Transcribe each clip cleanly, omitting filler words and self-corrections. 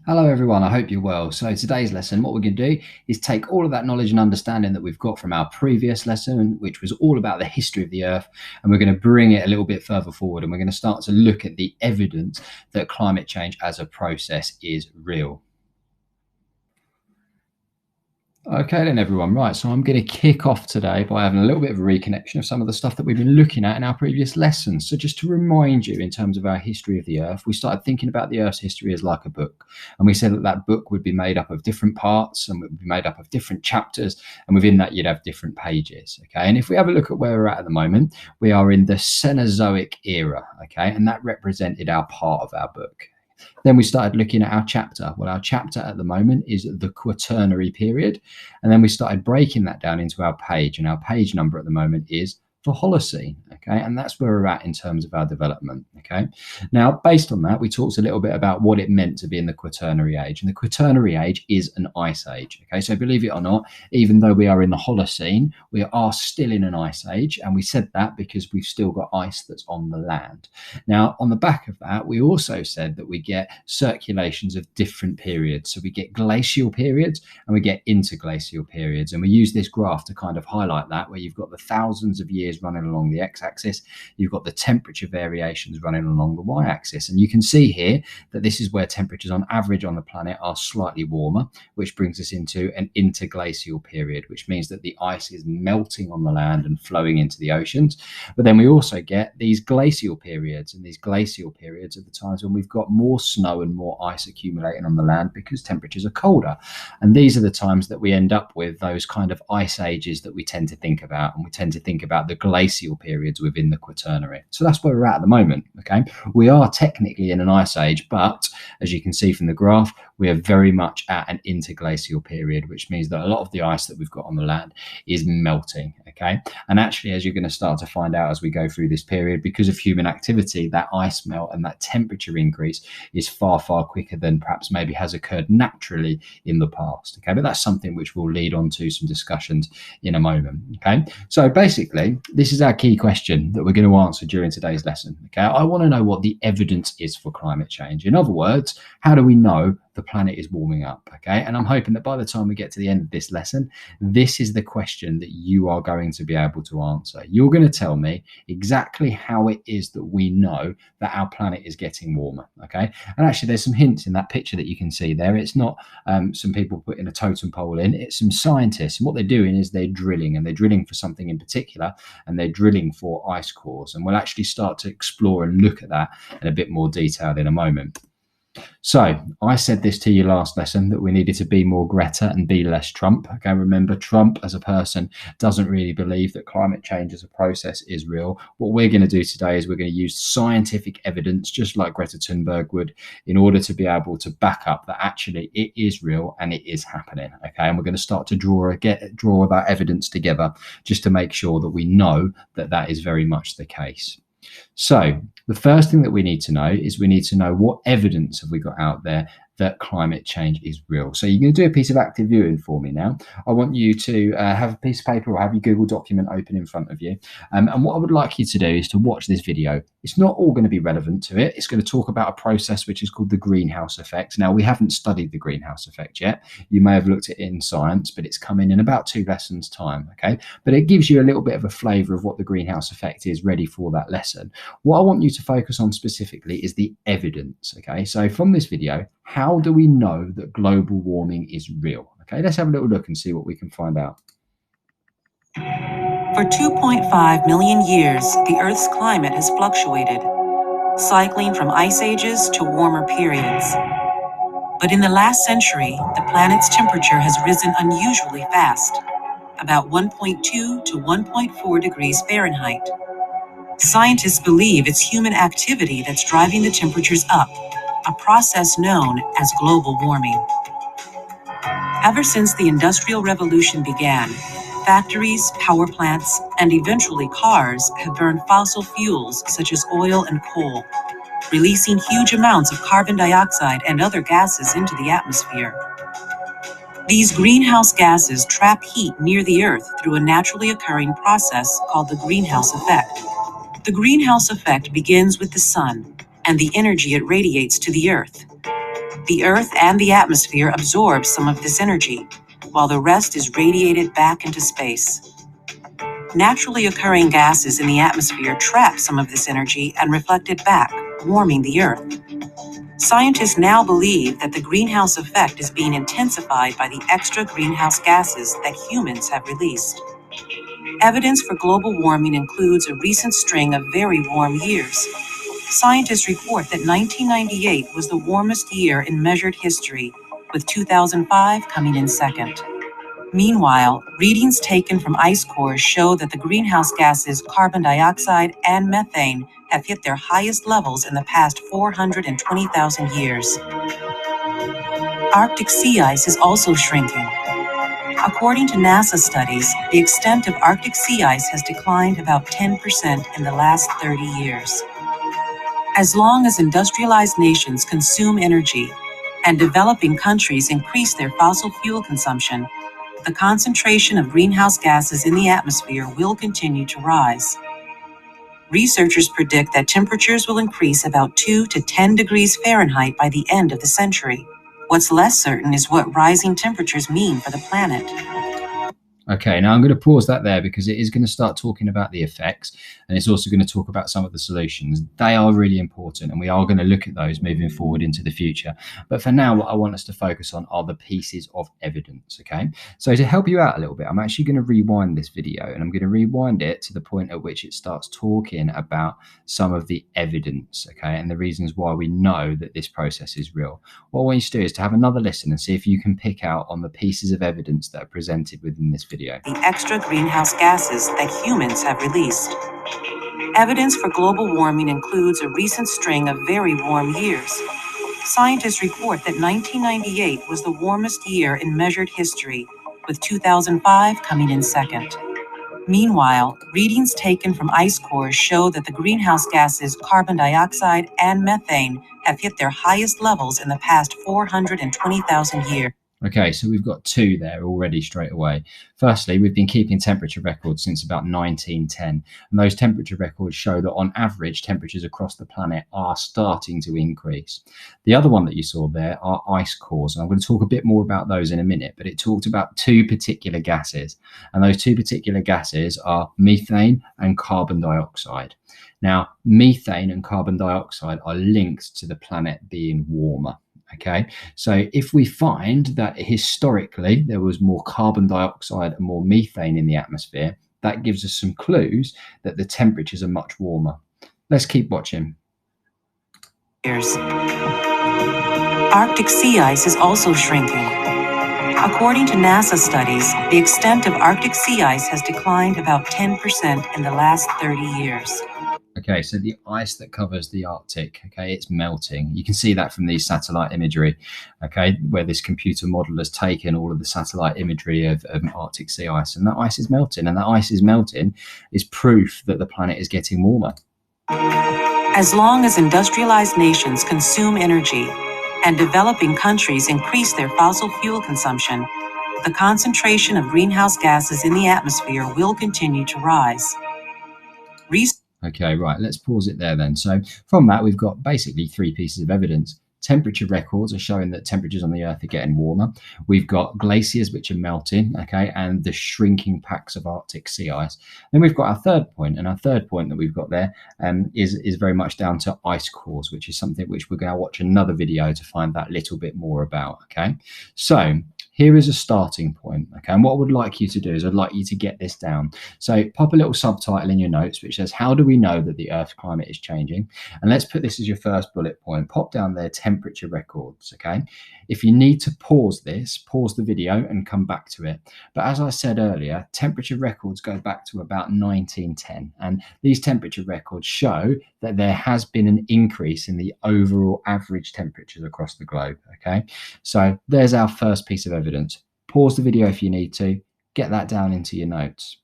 Hello everyone, I hope you're well. So today's lesson, what we're going to do is take all of that knowledge and understanding that we've got from our previous lesson, which was all about the history of the Earth, and we're going to bring it a little bit further forward, and we're going to start to look at the evidence that climate change as a process is real. Okay then everyone, right, so I'm going to kick off today by having a little bit of a reconnection of some of the stuff that we've been looking at in our previous lessons. So just to remind you, in terms of our history of the Earth, we started thinking about the Earth's history as like a book, and we said that that book would be made up of different parts and would be made up of different chapters, and within that you'd have different pages. Okay, and if we have a look at where we're at the moment, we are in the Cenozoic era. Okay, and that represented our part of our book. Then we started looking at our chapter. Well, our chapter at the moment is the Quaternary period. And then we started breaking that down into our page. And our page number at the moment is the Holocene. Okay. And that's where we're at in terms of our development. Okay. Now, based on that, we talked a little bit about what it meant to be in the Quaternary age. And the Quaternary age is an ice age. Okay. So believe it or not, even though we are in the Holocene, we are still in an ice age. And we said that because we've still got ice that's on the land. Now, on the back of that, we also said that we get circulations of different periods. So we get glacial periods and we get interglacial periods. And we use this graph to kind of highlight that, where you've got the thousands of years running along the x-axis, you've got the temperature variations running along the y-axis. And you can see here that this is where temperatures on average on the planet are slightly warmer, which brings us into an interglacial period, which means that the ice is melting on the land and flowing into the oceans. But then we also get these glacial periods, and these glacial periods are the times when we've got more snow and more ice accumulating on the land because temperatures are colder. And these are the times that we end up with those kind of ice ages that we tend to think about, and we tend to think about the glacial periods within the Quaternary. So that's where we're at the moment. Okay, we are technically in an ice age, but as you can see from the graph, we are very much at an interglacial period, which means that a lot of the ice that we've got on the land is melting. Okay, and actually, as you're going to start to find out as we go through this period, because of human activity, that ice melt and that temperature increase is far, far quicker than perhaps maybe has occurred naturally in the past. Okay, but that's something which will lead on to some discussions in a moment. Okay, so basically, this is our key question that we're going to answer during today's lesson. Okay, I want to know what the evidence is for climate change. In other words, how do we know the planet is warming up? Okay, and I'm hoping that by the time we get to the end of this lesson, this is the question that you are going to be able to answer. You're going to tell me exactly how it is that we know that our planet is getting warmer. Okay, and actually there's some hints in that picture that you can see there. It's not some people putting a totem pole in, it's some scientists, and what they're doing is they're drilling, and they're drilling for something in particular, and they're drilling for ice cores, and we'll actually start to explore and look at that in a bit more detail in a moment. So I said this to you last lesson, that we needed to be more Greta and be less Trump. Okay, remember, Trump as a person doesn't really believe that climate change as a process is real. What we're going to do today is we're going to use scientific evidence, just like Greta Thunberg would, in order to be able to back up that actually it is real and it is happening. Okay, and we're going to start to draw that evidence together just to make sure that we know that that is very much the case. So the first thing that we need to know is we need to know what evidence have we got out there that climate change is real. So you're going to do a piece of active viewing for me now. I want you to have a piece of paper or have your Google document open in front of you. And what I would like you to do is to watch this video. It's not all going to be relevant to it. It's going to talk about a process which is called the greenhouse effect. Now, we haven't studied the greenhouse effect yet. You may have looked at it in science, but it's coming in about 2 lessons time. Okay, but it gives you a little bit of a flavour of what the greenhouse effect is ready for that lesson. What I want you to focus on specifically is the evidence. Okay, so from this video, how do we know that global warming is real? Okay, let's have a little look and see what we can find out. For 2.5 million years, the Earth's climate has fluctuated, cycling from ice ages to warmer periods. But in the last century, the planet's temperature has risen unusually fast, about 1.2 to 1.4 degrees Fahrenheit. Scientists believe it's human activity that's driving the temperatures up, a process known as global warming. Ever since the Industrial Revolution began, factories, power plants, and eventually cars have burned fossil fuels such as oil and coal, releasing huge amounts of carbon dioxide and other gases into the atmosphere. These greenhouse gases trap heat near the Earth through a naturally occurring process called the greenhouse effect. The greenhouse effect begins with the sun and the energy it radiates to the Earth. The Earth and the atmosphere absorb some of this energy, while the rest is radiated back into space. Naturally occurring gases in the atmosphere trap some of this energy and reflect it back, warming the Earth. Scientists now believe that the greenhouse effect is being intensified by the extra greenhouse gases that humans have released. Evidence for global warming includes a recent string of very warm years. Scientists report that 1998 was the warmest year in measured history, with 2005 coming in second. Meanwhile, readings taken from ice cores show that the greenhouse gases carbon dioxide and methane have hit their highest levels in the past 420,000 years. Arctic sea ice is also shrinking. According to NASA studies, the extent of Arctic sea ice has declined about 10% in the last 30 years. As long as industrialized nations consume energy and developing countries increase their fossil fuel consumption, the concentration of greenhouse gases in the atmosphere will continue to rise. Researchers predict that temperatures will increase about 2 to 10 degrees Fahrenheit by the end of the century. What's less certain is what rising temperatures mean for the planet. Okay, now I'm going to pause that there because it is going to start talking about the effects, and it's also going to talk about some of the solutions. They are really important, and we are going to look at those moving forward into the future. But for now, what I want us to focus on are the pieces of evidence, okay? So to help you out a little bit, I'm actually going to rewind this video, and I'm going to rewind it to the point at which it starts talking about some of the evidence, okay, and the reasons why we know that this process is real. What I want you to do is to have another listen and see if you can pick out on the pieces of evidence that are presented within this video. The extra greenhouse gases that humans have released. Evidence for global warming includes a recent string of very warm years. Scientists report that 1998 was the warmest year in measured history, with 2005 coming in second. Meanwhile, readings taken from ice cores show that the greenhouse gases carbon dioxide and methane have hit their highest levels in the past 420,000 years. Okay, so we've got two there already straight away. Firstly, we've been keeping temperature records since about 1910, and those temperature records show that on average, temperatures across the planet are starting to increase. The other one that you saw there are ice cores, and I'm going to talk a bit more about those in a minute, but it talked about two particular gases, and those two particular gases are methane and carbon dioxide. Now, methane and carbon dioxide are linked to the planet being warmer. Okay, so if we find that historically there was more carbon dioxide and more methane in the atmosphere, that gives us some clues that the temperatures are much warmer. Let's keep watching. Arctic sea ice is also shrinking. According to NASA studies, the extent of Arctic sea ice has declined about 10% in the last 30 years. Okay, so the ice that covers the Arctic, okay, it's melting. You can see that from these satellite imagery, okay, where this computer model has taken all of the satellite imagery of Arctic sea ice, and that ice is melting, and that ice is melting is proof that the planet is getting warmer. As long as industrialized nations consume energy and developing countries increase their fossil fuel consumption, the concentration of greenhouse gases in the atmosphere will continue to rise. Okay, right, let's pause it there then. So from that, we've got basically three pieces of evidence. Temperature records are showing that temperatures on the Earth are getting warmer. We've got glaciers which are melting, okay, and the shrinking packs of Arctic sea ice. Then we've got our third point, and our third point that we've got there is very much down to ice cores, which is something which we're going to watch another video to find that little bit more about, okay? So here is a starting point, okay? And what I would like you to do is I'd like you to get this down. So pop a little subtitle in your notes which says, how do we know that the Earth's climate is changing? And let's put this as your first bullet point. Pop down there temperature records, okay? If you need to pause this, pause the video and come back to it. But as I said earlier, temperature records go back to about 1910. And these temperature records show that there has been an increase in the overall average temperatures across the globe, okay? So there's our first piece of evidence. Pause the video if you need to, get that down into your notes.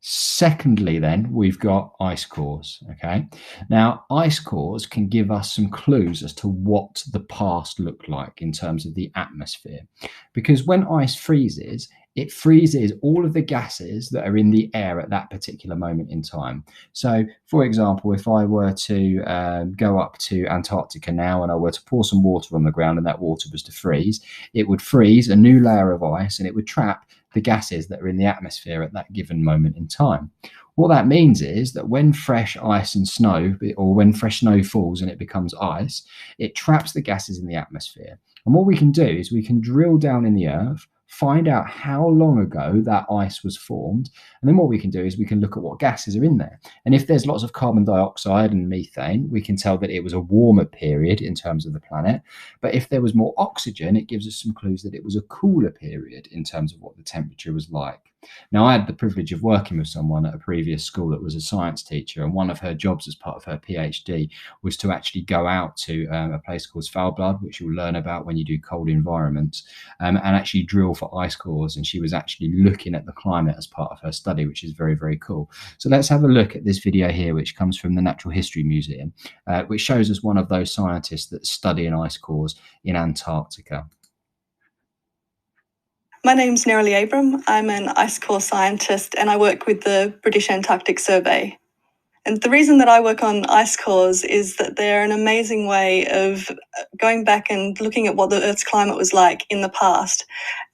Secondly, then, we've got ice cores, okay? Now, ice cores can give us some clues as to what the past looked like in terms of the atmosphere. Because when ice freezes, it freezes all of the gases that are in the air at that particular moment in time. So, for example, if I were to go up to Antarctica now and I were to pour some water on the ground and that water was to freeze, it would freeze a new layer of ice and it would trap the gases that are in the atmosphere at that given moment in time. What that means is that when fresh ice and snow, or when fresh snow falls and it becomes ice, it traps the gases in the atmosphere. And what we can do is we can drill down in the earth, find out how long ago that ice was formed. And then what we can do is we can look at what gases are in there. And if there's lots of carbon dioxide and methane, we can tell that it was a warmer period in terms of the planet. But if there was more oxygen, it gives us some clues that it was a cooler period in terms of what the temperature was like. Now, I had the privilege of working with someone at a previous school that was a science teacher, and one of her jobs as part of her PhD was to actually go out to a place called Svalbard, which you'll learn about when you do cold environments, and actually drill for ice cores. And she was actually looking at the climate as part of her study, which is very, very cool. So let's have a look at this video here, which comes from the Natural History Museum, which shows us one of those scientists that study ice cores in Antarctica. My name's Nelly Abram. I'm an ice core scientist and I work with the British Antarctic Survey. And the reason that I work on ice cores is that they're an amazing way of going back and looking at what the Earth's climate was like in the past.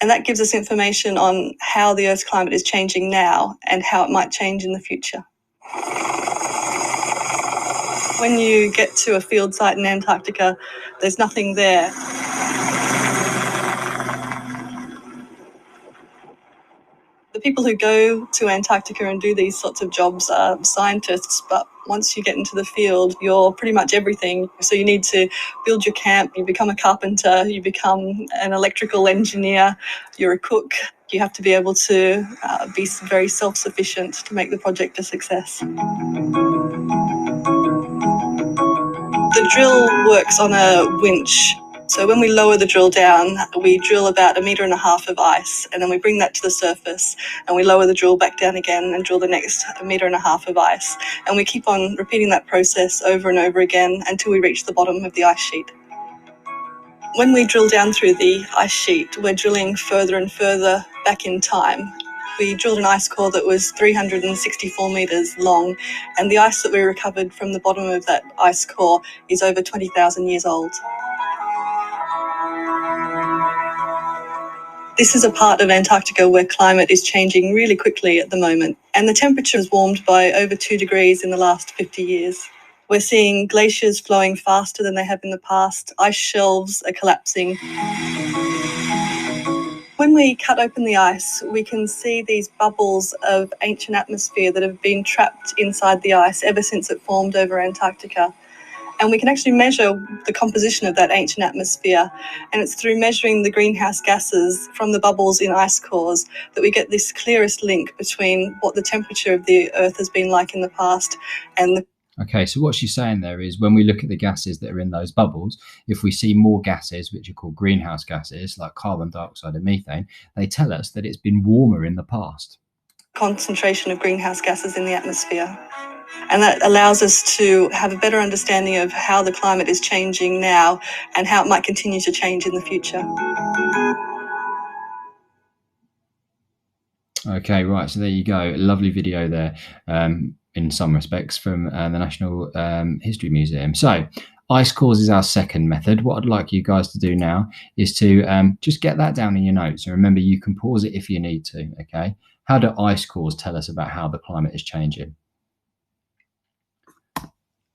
And that gives us information on how the Earth's climate is changing now and how it might change in the future. When you get to a field site in Antarctica, there's nothing there. The people who go to Antarctica and do these sorts of jobs are scientists, but once you get into the field, you're pretty much everything. So you need to build your camp, you become a carpenter, you become an electrical engineer, you're a cook. You have to be able to be very self-sufficient to make the project a success. The drill works on a winch. So when we lower the drill down, we drill about 1.5 meters of ice, and then we bring that to the surface, and we lower the drill back down again and drill the next 1.5 meters of ice. And we keep on repeating that process over and over again until we reach the bottom of the ice sheet. When we drill down through the ice sheet, we're drilling further and further back in time. We drilled an ice core that was 364 meters long, and the ice that we recovered from the bottom of that ice core is over 20,000 years old. This is a part of Antarctica where climate is changing really quickly at the moment, and the temperature has warmed by over 2 degrees in the last 50 years. We're seeing glaciers flowing faster than they have in the past. Ice shelves are collapsing. When we cut open the ice, we can see these bubbles of ancient atmosphere that have been trapped inside the ice ever since it formed over Antarctica. And we can actually measure the composition of that ancient atmosphere. And it's through measuring the greenhouse gases from the bubbles in ice cores that we get this clearest link between what the temperature of the Earth has been like in the past and the... Okay, so what she's saying there is when we look at the gases that are in those bubbles, if we see more gases, which are called greenhouse gases, like carbon dioxide and methane, they tell us that it's been warmer in the past. Concentration of greenhouse gases in the atmosphere. And that allows us to have a better understanding of how the climate is changing now and how it might continue to change in the future. Okay, right, so there you go. A lovely video there, in some respects, from the National History Museum. So ice cores is our second method. What I'd like you guys to do now is to just get that down in your notes. And remember, you can pause it if you need to, okay? How do ice cores tell us about how the climate is changing?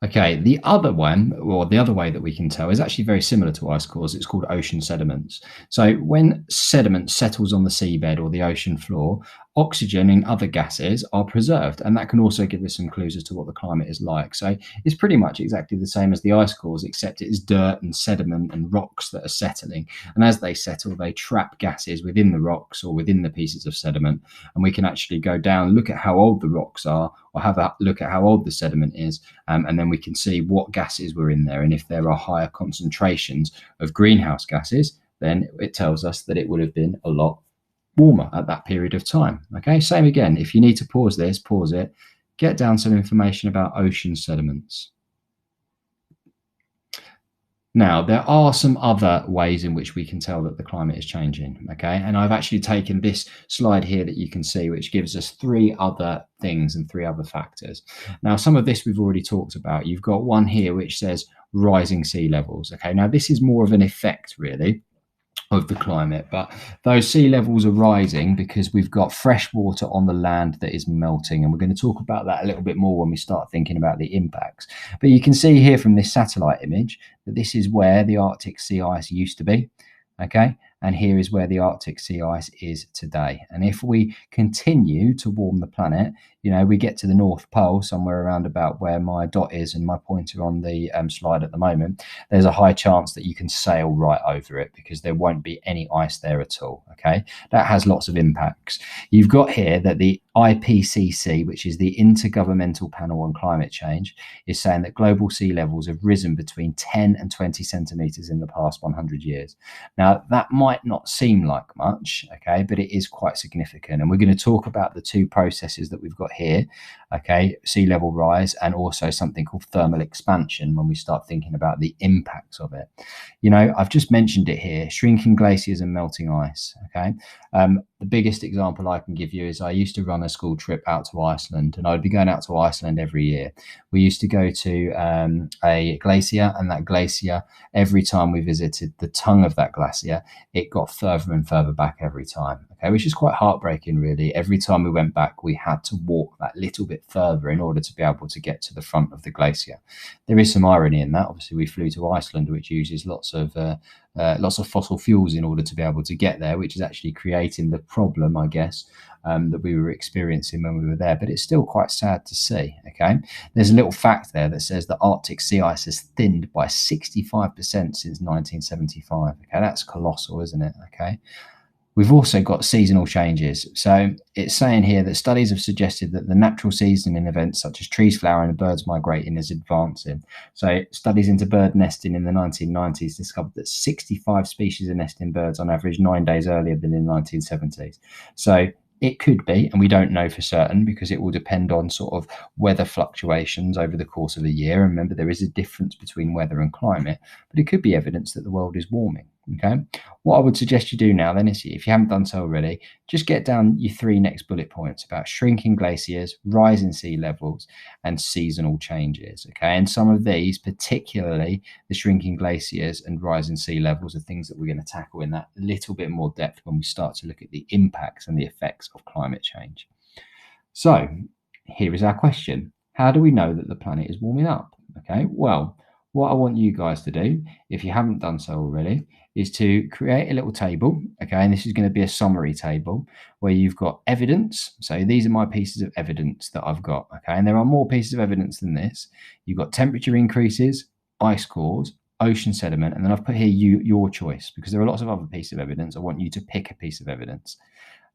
Okay, the other one, or the other way that we can tell, is actually very similar to ice cores. It's called ocean sediments. So when sediment settles on the seabed or the ocean floor, oxygen and other gases are preserved, and that can also give us some clues as to what the climate is like. So it's pretty much exactly the same as the ice cores, except it is dirt and sediment and rocks that are settling, and as they settle, they trap gases within the rocks or within the pieces of sediment, and we can actually go down, look at how old the rocks are, or have a look at how old the sediment is, and then we can see what gases were in there, and if there are higher concentrations of greenhouse gases, then it tells us that it would have been a lot warmer at that period of time. Okay, same again. If you need to pause this, pause it, get down some information about ocean sediments. Now, there are some other ways in which we can tell that the climate is changing, okay? And I've actually taken this slide here that you can see, which gives us 3 other things and 3 other factors. Now, some of this we've already talked about. You've got one here which says rising sea levels, okay? Now, this is more of an effect, really, of the climate, but those sea levels are rising because we've got fresh water on the land that is melting, and we're going to talk about that a little bit more when we start thinking about the impacts. But you can see here from this satellite image that this is where the Arctic sea ice used to be, okay, and here is where the Arctic sea ice is today. And if we continue to warm the planet, you know, we get to the North Pole, somewhere around about where my dot is and my pointer on the slide at the moment, there's a high chance that you can sail right over it because there won't be any ice there at all, okay? That has lots of impacts. You've got here that the IPCC, which is the Intergovernmental Panel on Climate Change, is saying that global sea levels have risen between 10 and 20 centimetres in the past 100 years. Now, that might not seem like much, okay, but it is quite significant. And we're going to talk about the 2 processes that we've got here, okay, sea level rise and also something called thermal expansion when we start thinking about the impacts of it. You know, I've just mentioned it here, shrinking glaciers and melting ice, okay. The biggest example I can give you is I used to run a school trip out to Iceland, and I'd be going out to Iceland every year. We used to go to a glacier, and that glacier, every time we visited the tongue of that glacier, it got further and further back every time, okay, which is quite heartbreaking, really. Every time we went back, we had to walk that little bit further in order to be able to get to the front of the glacier. There is some irony in that. Obviously, we flew to Iceland, which uses lots of fossil fuels in order to be able to get there, which is actually creating the problem, I guess, that we were experiencing when we were there. But it's still quite sad to see, okay? There's a little fact there that says the Arctic sea ice has thinned by 65% since 1975. Okay, that's colossal, isn't it? Okay. We've also got seasonal changes. So it's saying here that studies have suggested that the natural seasoning events such as trees flowering and birds migrating is advancing. So studies into bird nesting in the 1990s discovered that 65 species of nesting birds on average 9 days earlier than in the 1970s. So it could be, and we don't know for certain because it will depend on sort of weather fluctuations over the course of a year. Remember, there is a difference between weather and climate, but it could be evidence that the world is warming. Okay, what I would suggest you do now then is, if you haven't done so already, just get down your 3 next bullet points about shrinking glaciers, rising sea levels, and seasonal changes. Okay, and some of these, particularly the shrinking glaciers and rising sea levels, are things that we're going to tackle in that little bit more depth when we start to look at the impacts and the effects of climate change. So here is our question: how do we know that the planet is warming up? Okay, well, what I want you guys to do, if you haven't done so already, is to create a little table, okay, and this is going to be a summary table where you've got evidence. So these are my pieces of evidence that I've got, okay, and there are more pieces of evidence than this. You've got temperature increases, ice cores, ocean sediment, and then I've put here your choice, because there are lots of other pieces of evidence. I want you to pick a piece of evidence.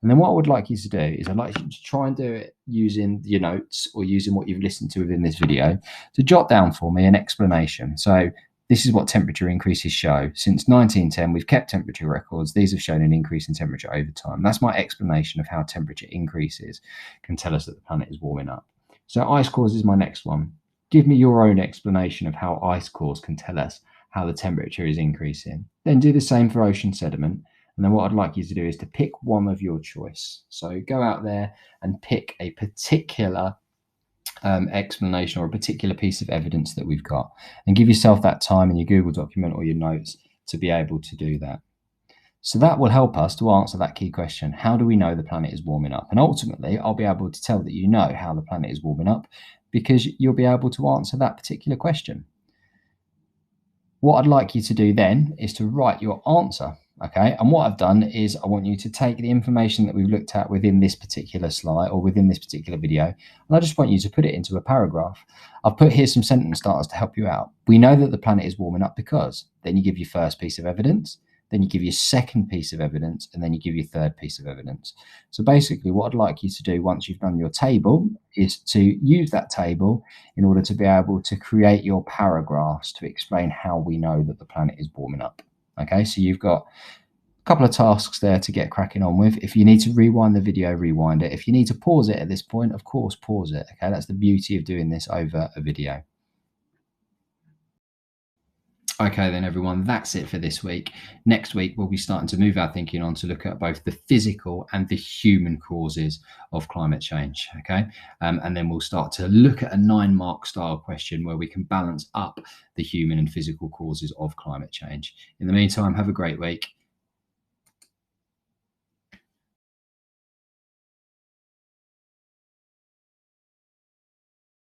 And then what I would like you to do is I'd like you to try and do it using your notes or using what you've listened to within this video to jot down for me an explanation. So this is what temperature increases show. Since 1910, we've kept temperature records. These have shown an increase in temperature over time. That's my explanation of how temperature increases can tell us that the planet is warming up. So ice cores is my next one. Give me your own explanation of how ice cores can tell us how the temperature is increasing. Then do the same for ocean sediment. And then what I'd like you to do is to pick one of your choice. So go out there and pick a particular explanation or a particular piece of evidence that we've got, and give yourself that time in your Google document or your notes to be able to do that. So that will help us to answer that key question: how do we know the planet is warming up? And ultimately, I'll be able to tell that you know how the planet is warming up because you'll be able to answer that particular question. What I'd like you to do then is to write your answer. Okay, and what I've done is I want you to take the information that we've looked at within this particular slide or within this particular video, and I just want you to put it into a paragraph. I've put here some sentence starters to help you out. We know that the planet is warming up because, then you give your first piece of evidence, then you give your second piece of evidence, and then you give your third piece of evidence. So basically what I'd like you to do once you've done your table is to use that table in order to be able to create your paragraphs to explain how we know that the planet is warming up. Okay, so you've got a couple of tasks there to get cracking on with. If you need to rewind the video, rewind it. If you need to pause it at this point, of course, pause it. Okay, that's the beauty of doing this over a video. Okay, then, everyone, that's it for this week. Next week, we'll be starting to move our thinking on to look at both the physical and the human causes of climate change. Okay, and then we'll start to look at a 9-mark style question where we can balance up the human and physical causes of climate change. In the meantime, have a great week.